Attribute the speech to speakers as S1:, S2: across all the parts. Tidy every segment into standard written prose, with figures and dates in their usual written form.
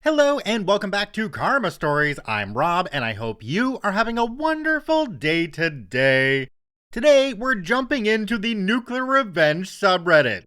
S1: Hello and welcome back to Karma Stories. I'm Rob and I hope you are having a wonderful day today. Today we're jumping into the NuclearRevenge subreddit.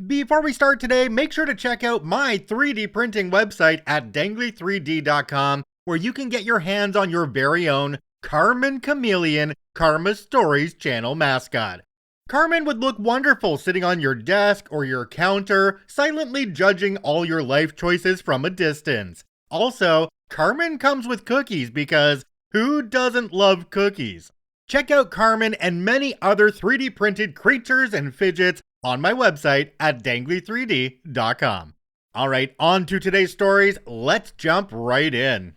S1: Before we start today, make sure to check out my 3D printing website at dangly3d.com where you can get your hands on your very own Carmen Chameleon Karma Stories channel mascot. Carmen would look wonderful sitting on your desk or your counter, silently judging all your life choices from a distance. Also, Carmen comes with cookies because who doesn't love cookies? Check out Carmen and many other 3D printed creatures and fidgets on my website at dangly3d.com. Alright, on to today's stories. Let's jump right in.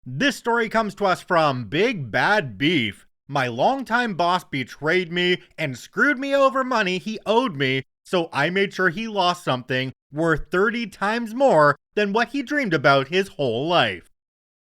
S1: This story comes to us from Big Bad Beef. My longtime boss betrayed me and screwed me over money he owed me, so I made sure he lost something worth 30 times more than what he dreamed about his whole life.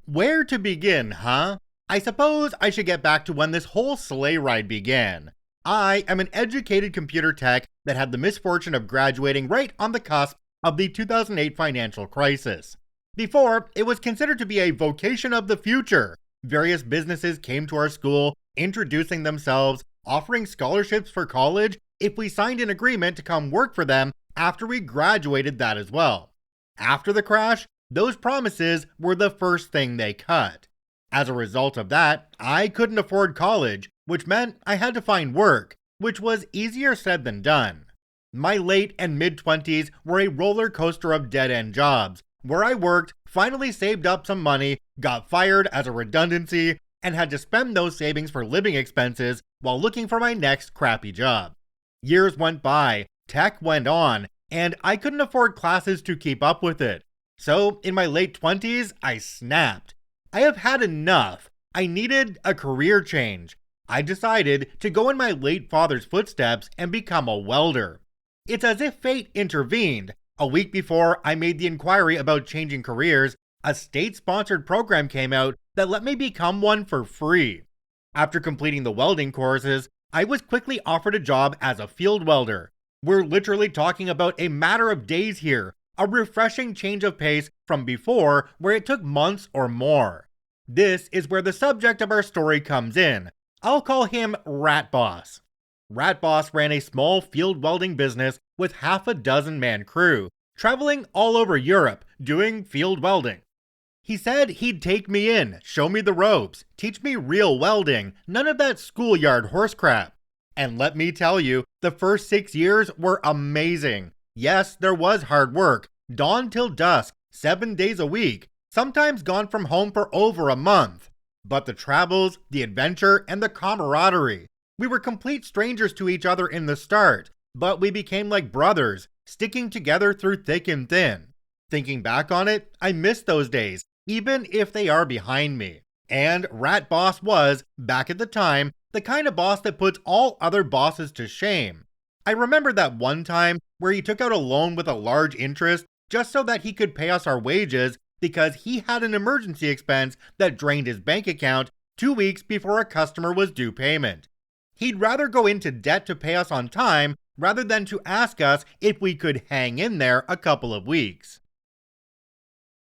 S1: Where to begin, huh? I suppose I should get back to when this whole sleigh ride began. I am an educated computer tech that had the misfortune of graduating right on the cusp of the 2008 financial crisis. Before, it was considered to be a vocation of the future. Various businesses came to our school, introducing themselves, offering scholarships for college if we signed an agreement to come work for them after we graduated that as well. After the crash, those promises were the first thing they cut. As a result of that, I couldn't afford college, which meant I had to find work, which was easier said than done. My late and mid-20s were a roller coaster of dead-end jobs, where I worked, finally saved up some money, got fired as a redundancy, and had to spend those savings for living expenses while looking for my next crappy job. Years went by, tech went on, and I couldn't afford classes to keep up with it. So, in my late 20s, I snapped. I have had enough. I needed a career change. I decided to go in my late father's footsteps and become a welder. It's as if fate intervened. A week before I made the inquiry about changing careers, a state-sponsored program came out that let me become one for free. After completing the welding courses, I was quickly offered a job as a field welder. We're literally talking about a matter of days here, a refreshing change of pace from before where it took months or more. This is where the subject of our story comes in. I'll call him Rat Boss. Rat Boss ran a small field welding business with half a dozen man crew, traveling all over Europe doing field welding. He said he'd take me in, show me the ropes, teach me real welding, none of that schoolyard horse crap. And let me tell you, the first 6 years were amazing. Yes, there was hard work, dawn till dusk, 7 days a week, sometimes gone from home for over a month. But the travels, the adventure, and the camaraderie. We were complete strangers to each other in the start, but we became like brothers, sticking together through thick and thin. Thinking back on it, I miss those days, even if they are behind me. And Rat Boss was, back at the time, the kind of boss that puts all other bosses to shame. I remember that one time where he took out a loan with a large interest just so that he could pay us our wages because he had an emergency expense that drained his bank account 2 weeks before a customer was due payment. He'd rather go into debt to pay us on time rather than to ask us if we could hang in there a couple of weeks.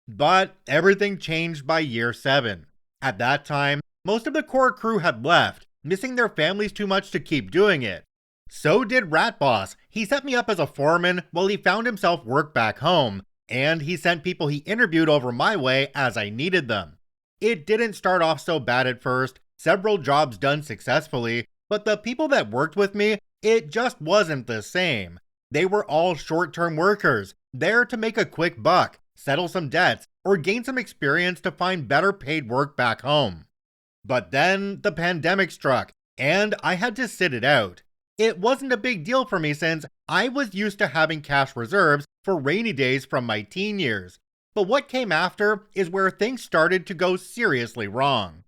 S1: But everything changed by year 7. At that time, most of the core crew had left, missing their families too much to keep doing it. So did Rat Boss. He set me up as a foreman while he found himself work back home, and he sent people he interviewed over my way as I needed them. It didn't start off so bad at first, several jobs done successfully, but the people that worked with me, it just wasn't the same. They were all short-term workers, there to make a quick buck, settle some debts, or gain some experience to find better paid work back home. But then the pandemic struck, and I had to sit it out. It wasn't a big deal for me since I was used to having cash reserves for rainy days from my teen years. But what came after is where things started to go seriously wrong.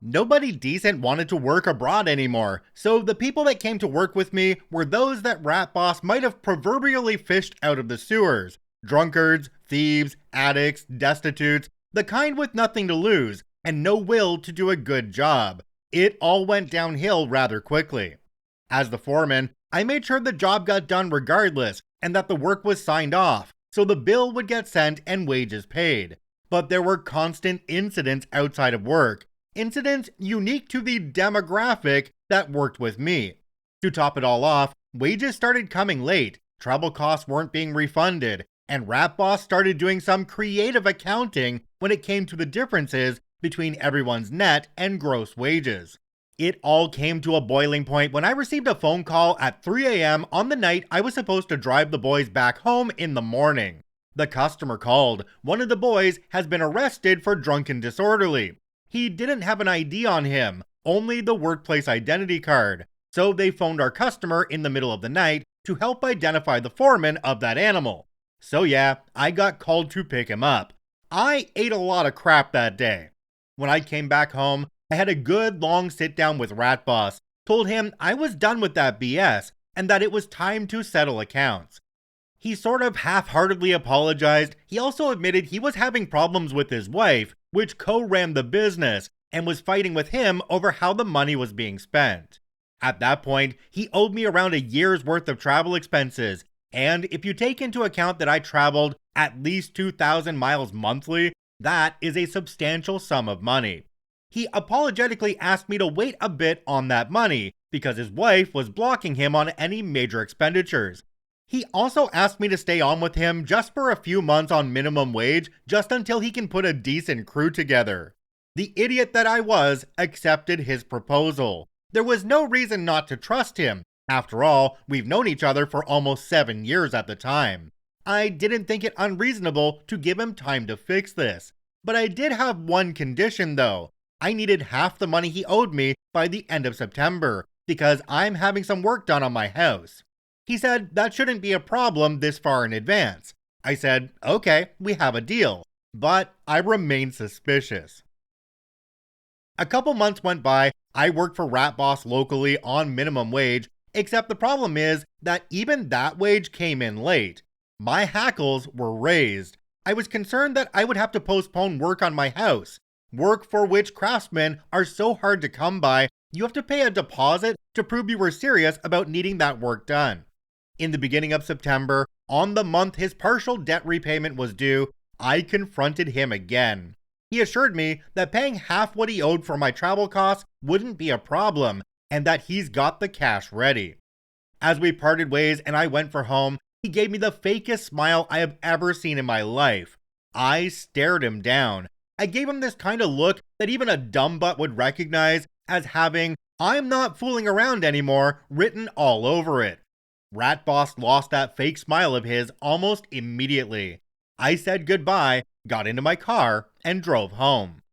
S1: Nobody decent wanted to work abroad anymore, so the people that came to work with me were those that Rat Boss might have proverbially fished out of the sewers. Drunkards, thieves, addicts, destitutes, the kind with nothing to lose and no will to do a good job. It all went downhill rather quickly. As the foreman, I made sure the job got done regardless and that the work was signed off, so the bill would get sent and wages paid. but there were constant incidents outside of work, incidents unique to the demographic that worked with me. To top it all off, wages started coming late, travel costs weren't being refunded, and Rat Boss started doing some creative accounting when it came to the differences between everyone's net and gross wages. It all came to a boiling point when I received a phone call at 3 a.m. on the night I was supposed to drive the boys back home in the morning. The customer called. One of the boys has been arrested for drunken disorderly. He didn't have an ID on him, only the workplace identity card. So they phoned our customer in the middle of the night to help identify the foreman of that animal. So yeah, I got called to pick him up. I ate a lot of crap that day. When I came back home, I had a good long sit down with Rat Boss, told him I was done with that BS and that it was time to settle accounts. He sort of half-heartedly apologized. He also admitted he was having problems with his wife, which co-ran the business, and was fighting with him over how the money was being spent. At that point, he owed me around a year's worth of travel expenses, and if you take into account that I traveled at least 2,000 miles monthly, that is a substantial sum of money. He apologetically asked me to wait a bit on that money because his wife was blocking him on any major expenditures. He also asked me to stay on with him just for a few months on minimum wage, just until he can put a decent crew together. The idiot that I was accepted his proposal. There was no reason not to trust him. After all, we've known each other for almost 7 years at the time. I didn't think it unreasonable to give him time to fix this. But I did have one condition though. I needed half the money he owed me by the end of September, because I'm having some work done on my house. He said that shouldn't be a problem this far in advance. I said, okay, we have a deal. But I remained suspicious. A couple months went by. I worked for Rat Boss locally on minimum wage, except the problem is that even that wage came in late. My hackles were raised. I was concerned that I would have to postpone work on my house, work for which craftsmen are so hard to come by. You have to pay a deposit to prove you were serious about needing that work done. In the beginning of September, on the month his partial debt repayment was due, I confronted him again. He assured me that paying half what he owed for my travel costs wouldn't be a problem, and that he's got the cash ready. As we parted ways and I went for home, he gave me the fakest smile I have ever seen in my life. I stared him down. I gave him this kind of look that even a dumb butt would recognize as having "I'm not fooling around anymore" written all over it. Rat Boss lost that fake smile of his almost immediately. I said goodbye, got into my car, and drove home.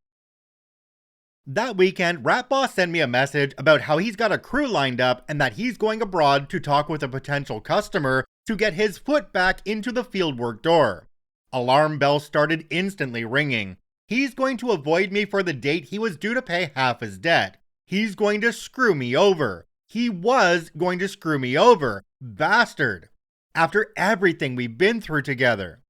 S1: That weekend, Rat Boss sent me a message about how he's got a crew lined up and that he's going abroad to talk with a potential customer to get his foot back into the fieldwork door. Alarm bells started instantly ringing. He's going to avoid me for the date he was due to pay half his debt. He's going to screw me over. He was going to screw me over. Bastard. After everything we've been through together.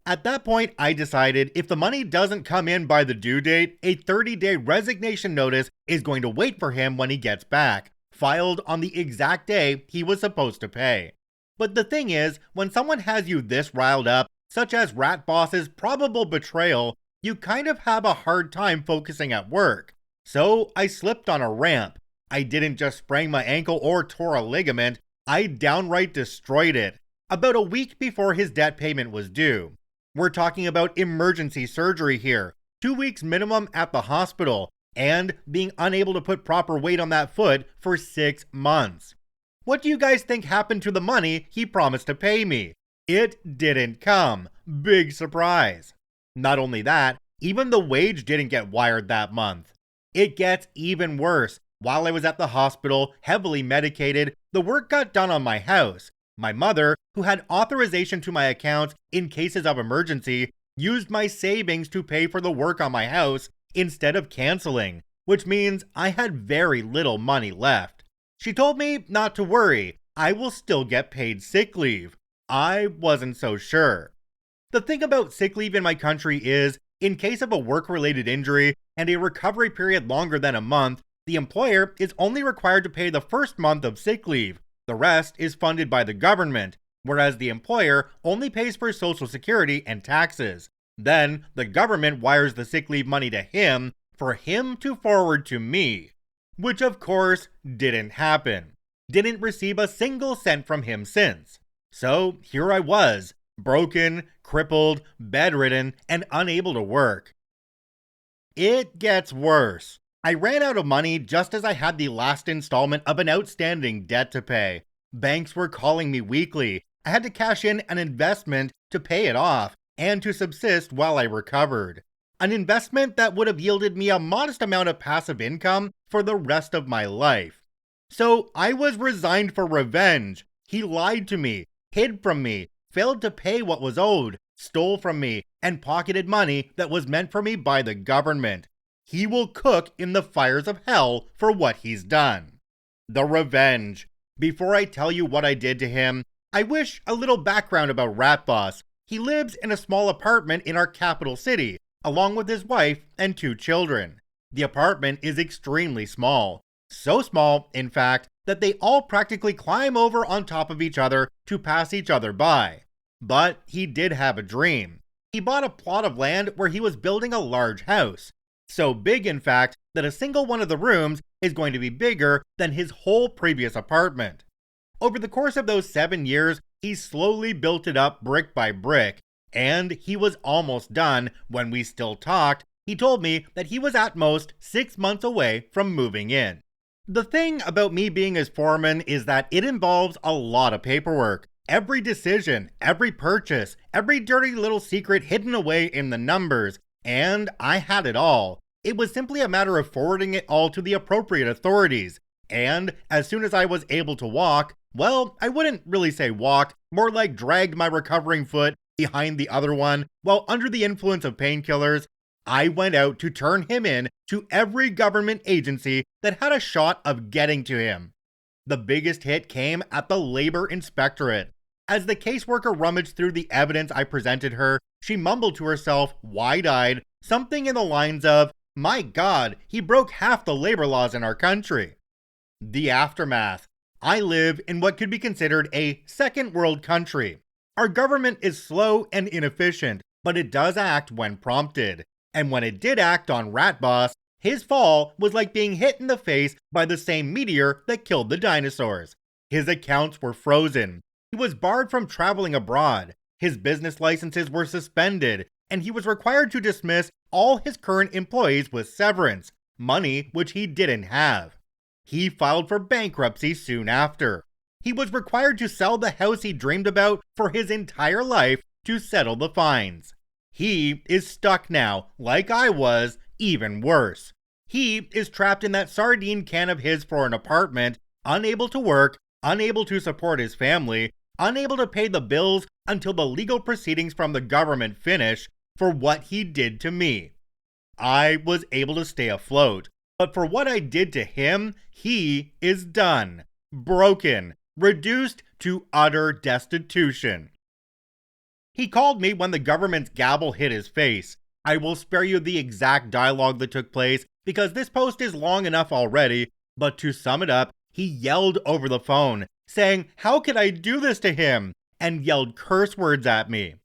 S1: At that point, I decided if the money doesn't come in by the due date, a 30-day resignation notice is going to wait for him when he gets back, filed on the exact day he was supposed to pay. But the thing is, when someone has you this riled up, such as Rat Boss's probable betrayal, you kind of have a hard time focusing at work. So I slipped on a ramp. I didn't just sprain my ankle or tore a ligament, I downright destroyed it, about a week before his debt payment was due. We're talking about emergency surgery here, 2 weeks minimum at the hospital, and being unable to put proper weight on that foot for 6 months. What do you guys think happened to the money he promised to pay me? It didn't come. Big surprise. Not only that, even the wage didn't get wired that month. It gets even worse. While I was at the hospital, heavily medicated, the work got done on my house. My mother, who had authorization to my accounts in cases of emergency, used my savings to pay for the work on my house instead of canceling, which means I had very little money left. She told me not to worry, I will still get paid sick leave. I wasn't so sure. The thing about sick leave in my country is, in case of a work-related injury and a recovery period longer than a month, the employer is only required to pay the first month of sick leave. The rest is funded by the government, whereas the employer only pays for Social Security and taxes. Then the government wires the sick leave money to him for him to forward to me, which of course didn't happen. Didn't receive a single cent from him since. So here I was, broken, crippled, bedridden, and unable to work. It gets worse. I ran out of money just as I had the last installment of an outstanding debt to pay. Banks were calling me weekly. I had to cash in an investment to pay it off and to subsist while I recovered. An investment that would have yielded me a modest amount of passive income for the rest of my life. So I was resigned for revenge. He lied to me, hid from me, failed to pay what was owed, stole from me, and pocketed money that was meant for me by the government. He will cook in the fires of hell for what he's done. The revenge. Before I tell you what I did to him, I wish a little background about Rat Boss. He lives in a small apartment in our capital city, along with his wife and 2 children. The apartment is extremely small. So small, in fact, that they all practically climb over on top of each other to pass each other by. But he did have a dream. He bought a plot of land where he was building a large house. So big, in fact, that a single one of the rooms is going to be bigger than his whole previous apartment. Over the course of those 7 years, he slowly built it up brick by brick, and he was almost done. When we still talked, he told me that he was at most 6 months away from moving in. The thing about me being his foreman is that it involves a lot of paperwork. Every decision, every purchase, every dirty little secret hidden away in the numbers, and I had it all. It was simply a matter of forwarding it all to the appropriate authorities. And as soon as I was able to walk, well, I wouldn't really say walked, more like dragged my recovering foot behind the other one while under the influence of painkillers, I went out to turn him in to every government agency that had a shot of getting to him. The biggest hit came at the Labor Inspectorate. As the caseworker rummaged through the evidence I presented her, she mumbled to herself, wide-eyed, something in the lines of, "My God, he broke half the labor laws in our country." The aftermath. I live in what could be considered a second world country. Our government is slow and inefficient, but it does act when prompted. And when it did act on Rat Boss, his fall was like being hit in the face by the same meteor that killed the dinosaurs. His accounts were frozen. He was barred from traveling abroad. His business licenses were suspended, and he was required to dismiss all his current employees with severance, money which he didn't have. He filed for bankruptcy soon after. He was required to sell the house he dreamed about for his entire life to settle the fines. He is stuck now, like I was, even worse. He is trapped in that sardine can of his for an apartment, unable to work, unable to support his family, unable to pay the bills until the legal proceedings from the government finish for what he did to me. I was able to stay afloat, but for what I did to him, he is done, broken, reduced to utter destitution. He called me when the government's gavel hit his face. I will spare you the exact dialogue that took place because this post is long enough already, but to sum it up, he yelled over the phone, saying, "How could I do this to him?" and yelled curse words at me.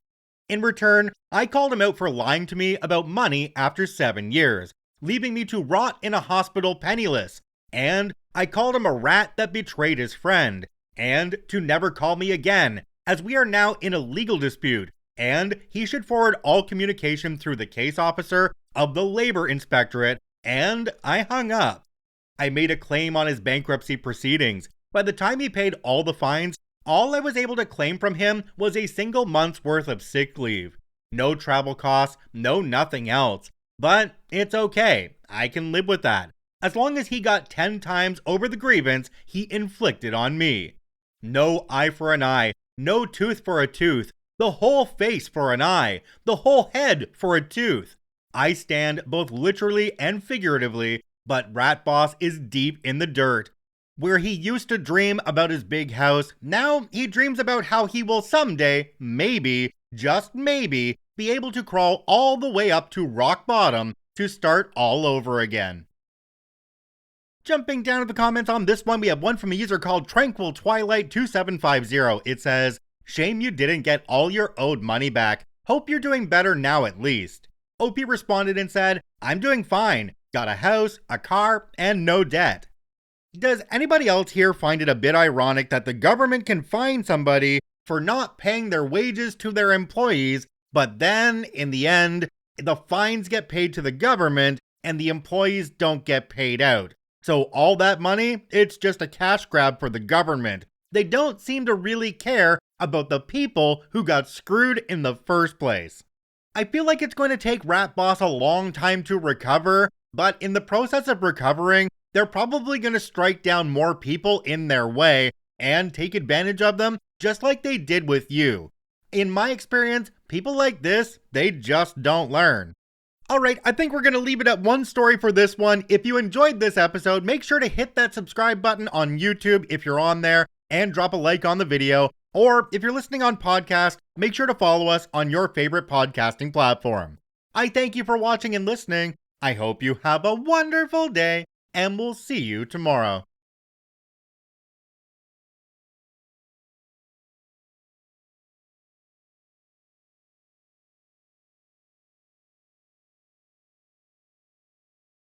S1: In return, I called him out for lying to me about money after 7 years, leaving me to rot in a hospital penniless, and I called him a rat that betrayed his friend, and to never call me again, as we are now in a legal dispute, and he should forward all communication through the case officer of the Labor Inspectorate, and I hung up. I made a claim on his bankruptcy proceedings. By the time he paid all the fines, all I was able to claim from him was a single month's worth of sick leave. No travel costs, no nothing else. But it's okay, I can live with that, as long as he got 10 times over the grievance he inflicted on me. No eye for an eye, no tooth for a tooth, the whole face for an eye, the whole head for a tooth. I stand both literally and figuratively, but Rat Boss is deep in the dirt. Where he used to dream about his big house, now he dreams about how he will someday, maybe, just maybe, be able to crawl all the way up to rock bottom to start all over again. Jumping down to the comments on this one, we have one from a user called Tranquil Twilight 2750. It says, "Shame you didn't get all your owed money back. Hope you're doing better now at least. OP responded and said, I'm doing fine. Got a house, a car, and no debt. Does anybody else here find it a bit ironic that the government can fine somebody for not paying their wages to their employees, but then, in the end, the fines get paid to the government and the employees don't get paid out? So all that money, it's just a cash grab for the government. They don't seem to really care about the people who got screwed in the first place. I feel like it's going to take Rat Boss a long time to recover, but in the process of recovering, they're probably going to strike down more people in their way and take advantage of them just like they did with you. In my experience, people like this, they just don't learn. Alright, I think we're going to leave it at one story for this one. If you enjoyed this episode, make sure to hit that subscribe button on YouTube if you're on there and drop a like on the video. Or if you're listening on podcast, make sure to follow us on your favorite podcasting platform. I thank you for watching and listening. I hope you have a wonderful day, and we'll see you tomorrow.